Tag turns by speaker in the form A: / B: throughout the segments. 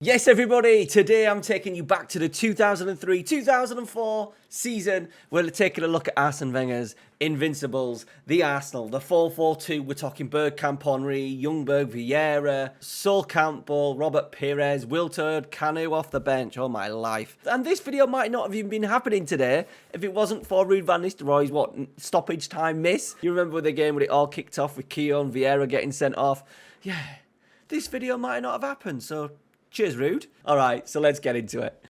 A: Yes, everybody, today I'm taking you back to the 2003-2004 season. We're taking a look at Arsene Wenger's Invincibles, the Arsenal, the 4-4-2. We're talking Bergkamp, Henry, Ljungberg, Vieira, Sol Campbell, Robert Pires, Wiltord, Kanu off the bench. Oh, my life. And this video might not have even been happening today if it wasn't for Ruud van Nistelrooy's, stoppage time miss. You remember the game when it all kicked off with Keown, Vieira getting sent off? Yeah, this video might not have happened, so... cheers, Ruud. All right, so let's get into it.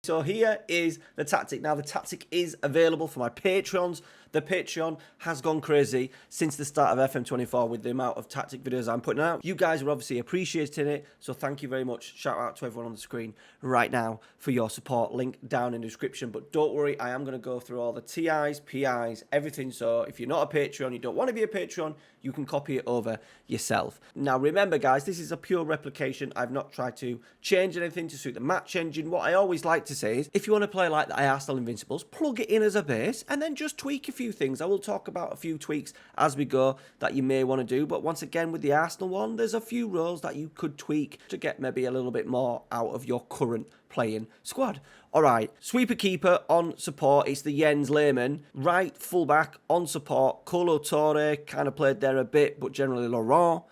A: So here is the tactic. Now, the tactic is available for my Patreons. The Patreon has gone crazy since the start of FM24 with the amount of tactic videos I'm putting out. You guys are obviously appreciating it, so thank you very much. Shout out to everyone on the screen right now for your support. Link down in the description. But don't worry, I am going to go through all the TIs, PIs, everything. So if you're not a Patreon, you don't want to be a Patreon, you can copy it over yourself. Now, remember, guys, this is a pure replication. I've not tried to change anything to suit the match engine. What I always like to say is, if you want to play like the Arsenal Invincibles, plug it in as a base and then just tweak a few things. I will talk about a few tweaks as we go that you may want to do. But once again, with the Arsenal one, there's a few roles that you could tweak to get maybe a little bit more out of your current playing squad. All right, sweeper keeper on support, it's the Jens Lehmann. Right fullback on support, Kolo Touré, kind of played there a bit, but generally Laurent.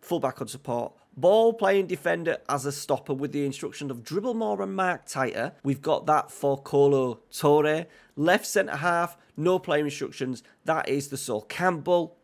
A: Fullback on support. Ball playing defender as a stopper with the instruction of dribble more and mark tighter. We've got that for Kolo Touré. Left centre half, no playing instructions. That is the Sol Campbell.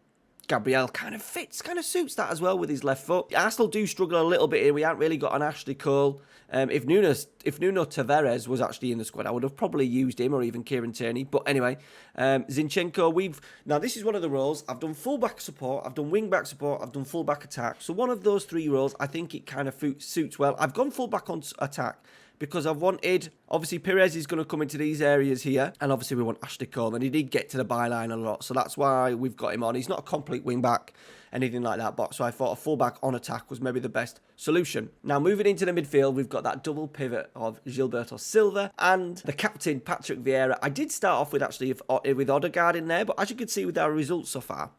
A: Gabriel kind of fits, kind of suits that as well with his left foot. Arsenal do struggle a little bit here. We haven't really got an Ashley Cole. If Nuno Tavares was actually in the squad, I would have probably used him or even Kieran Tierney. But anyway, Zinchenko, now this is one of the roles. I've done full-back support, I've done wing-back support, I've done full-back attack. So one of those three roles, I think it kind of suits well. I've gone full-back on attack because I've wanted, obviously Pires is going to come into these areas here, and obviously we want Ashley Cole, and he did get to the byline a lot, so that's why we've got him on. He's not a complete wing-back, anything like that, but so I thought a full-back on attack was maybe the best solution. Now, moving into the midfield, we've got that double pivot of Gilberto Silva and the captain, Patrick Vieira. I did start off with actually with Odegaard in there, but as you can see with our results so far,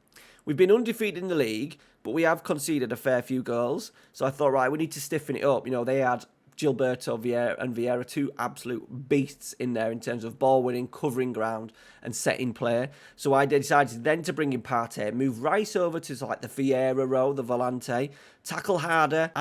A: we've been undefeated in the league, but we have conceded a fair few goals, so I thought, right, we need to stiffen it up. You know, they had Gilberto Vieira, two absolute beasts in there in terms of ball winning, covering ground and setting play. So I decided then to bring in Partey, move Rice over to like the Vieira row, the Volante, tackle harder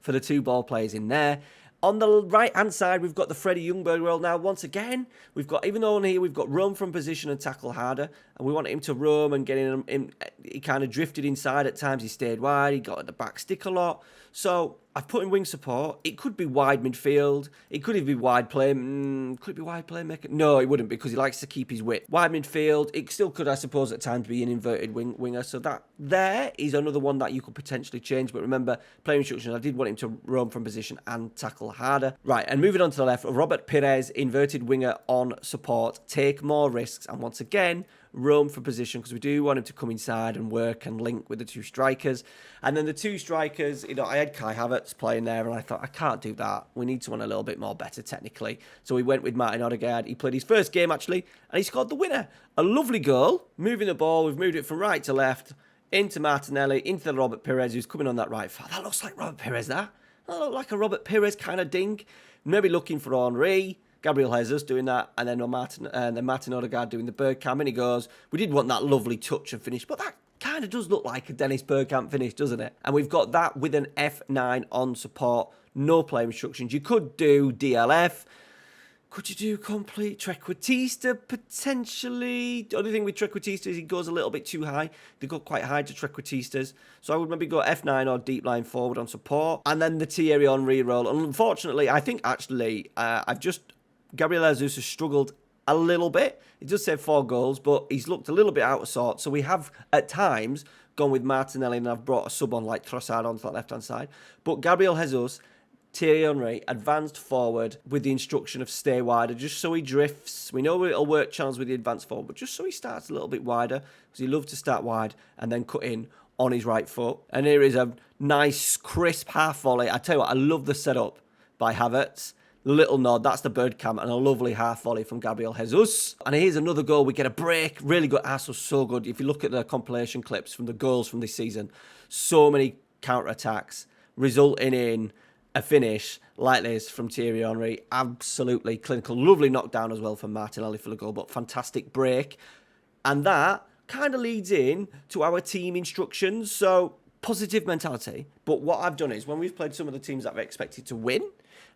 A: for the two ball players in there. On the right-hand side, we've got the Freddie Ljungberg role. Now, once again, we've got, even though on here we've got roam from position and tackle harder, and we want him to roam and get in. He kind of drifted inside at times. He stayed wide. He got at the back stick a lot. So I've put in wing support. It could be wide midfield. It could even be wide play. Could it be wide playmaker? No, it wouldn't, because he likes to keep his width. Wide midfield. It still could, I suppose, at times be an inverted winger. So that there is another one that you could potentially change. But remember, playing instructions, I did want him to roam from position and tackle harder. Right, and moving on to the left, Robert Pires, inverted winger on support. Take more risks. And once again, roam for position, because we do want him to come inside and work and link with the two strikers. And then the two strikers, you know, I had Kai Havertz playing there, and I thought, I can't do that. We need someone a little bit more better technically. So we went with Martin Odegaard. He played his first game, actually, and he scored the winner. A lovely goal, moving the ball. We've moved it from right to left, into Martinelli, into the Robert Pires, who's coming on that right foot. That looks like Robert Pires, that. That looks like a Robert Pires kind of ding. Maybe looking for Henry. Gabriel Jesus doing that, and then Martin Odegaard doing the Bergkamp, and he goes, we did want that lovely touch and finish, but that kind of does look like a Dennis Bergkamp finish, doesn't it? And we've got that with an F9 on support, no play instructions. You could do DLF. Could you do complete Trequartista, potentially? The only thing with Trequartista is he goes a little bit too high. They go quite high to Trequartistas. So I would maybe go F9 or deep line forward on support. And then the Thierry Henry role. And unfortunately, I think actually, Gabriel Jesus has struggled a little bit. He does say 4 goals, but he's looked a little bit out of sorts. So we have, at times, gone with Martinelli, and I've brought a sub on like Trossard onto that left-hand side. But Gabriel Jesus, Thierry Henry, advanced forward with the instruction of stay wider, just so he drifts. We know it'll work channels with the advanced forward, but just so he starts a little bit wider, because he loves to start wide and then cut in on his right foot. And here is a nice, crisp half volley. I tell you what, I love the setup by Havertz. Little nod, that's the Bergkamp, and a lovely half volley from Gabriel Jesus. And here's another goal. We get a break. Really good. Arsenal so good. If you look at the compilation clips from the goals from this season, so many counter-attacks. resulting in a finish like this from Thierry Henry. Absolutely clinical. Lovely knockdown as well from Martinelli for the goal, but fantastic break. And that kind of leads in to our team instructions. So, positive mentality. But what I've done is when we've played some of the teams that I've expected to win,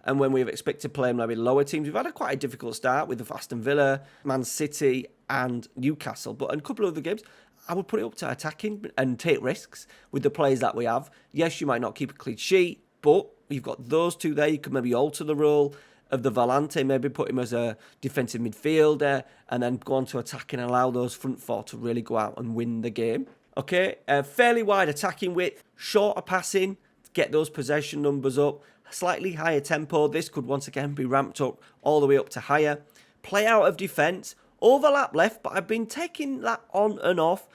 A: and when we've expected to play maybe lower teams, we've had quite a difficult start with Aston Villa, Man City, and Newcastle. But in a couple of the games, I would put it up to attacking and take risks with the players that we have. Yes, you might not keep a clean sheet, but you've got those two there. You could maybe alter the role of the Volante, maybe put him as a defensive midfielder, and then go on to attacking and allow those front four to really go out and win the game. Okay, fairly wide attacking width, shorter passing, get those possession numbers up, slightly higher tempo. This could once again be ramped up all the way up to higher. Play out of defence, overlap left, but I've been taking that on and off.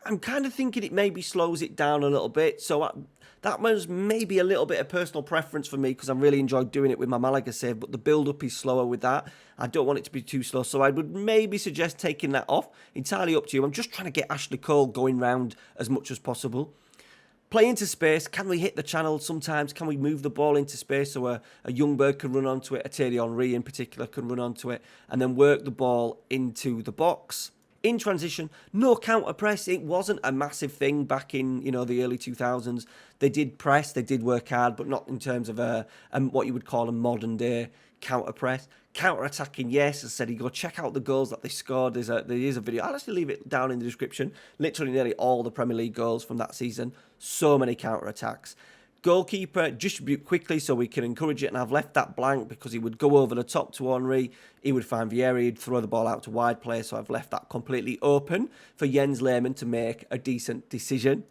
A: I'm kind of thinking it maybe slows it down a little bit. So that was maybe a little bit of personal preference for me because I really enjoyed doing it with my Malaga save, but the build-up is slower with that. I don't want it to be too slow, so I would maybe suggest taking that off. Entirely up to you. I'm just trying to get Ashley Cole going round as much as possible. Play into space. Can we hit the channel sometimes? Can we move the ball into space so a young bird can run onto it? A Thierry Henry in particular can run onto it and then work the ball into the box. In transition, no counter press. It wasn't a massive thing back in the early 2000s. They did press, they did work hard, but not in terms of what you would call a modern day counter press. Counter attacking, yes. As I said, you go check out the goals that they scored. There is a video. I'll actually leave it down in the description. Literally nearly all the Premier League goals from that season. So many counter attacks. Goalkeeper, distribute quickly so we can encourage it, and I've left that blank because he would go over the top to Henry, he would find Vieira, he'd throw the ball out to wide play, so I've left that completely open for Jens Lehmann to make a decent decision.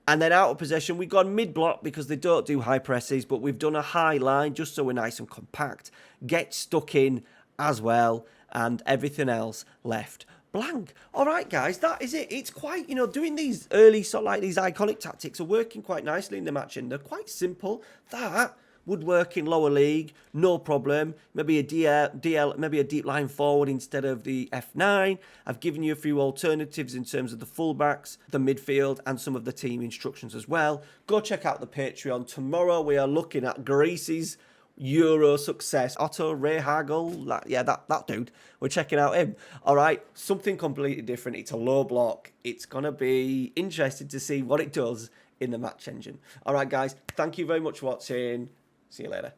A: And then out of possession, we've gone mid-block because they don't do high presses, but we've done a high line just so we're nice and compact. Get stuck in as well, and everything else left blank. All right, guys, that is it. It's quite, doing these early, these iconic tactics are working quite nicely in the match, and they're quite simple. That would work in lower league, no problem. Maybe a DL, maybe a deep line forward instead of the F9. I've given you a few alternatives in terms of the fullbacks, the midfield, and some of the team instructions as well. Go check out the Patreon. Tomorrow we are looking at Greece's Euro success. Otto Rehagel, that dude. We're checking out him. All right, something completely different. It's a low block. It's going to be interesting to see what it does in the match engine. All right, guys, thank you very much for watching. See you later.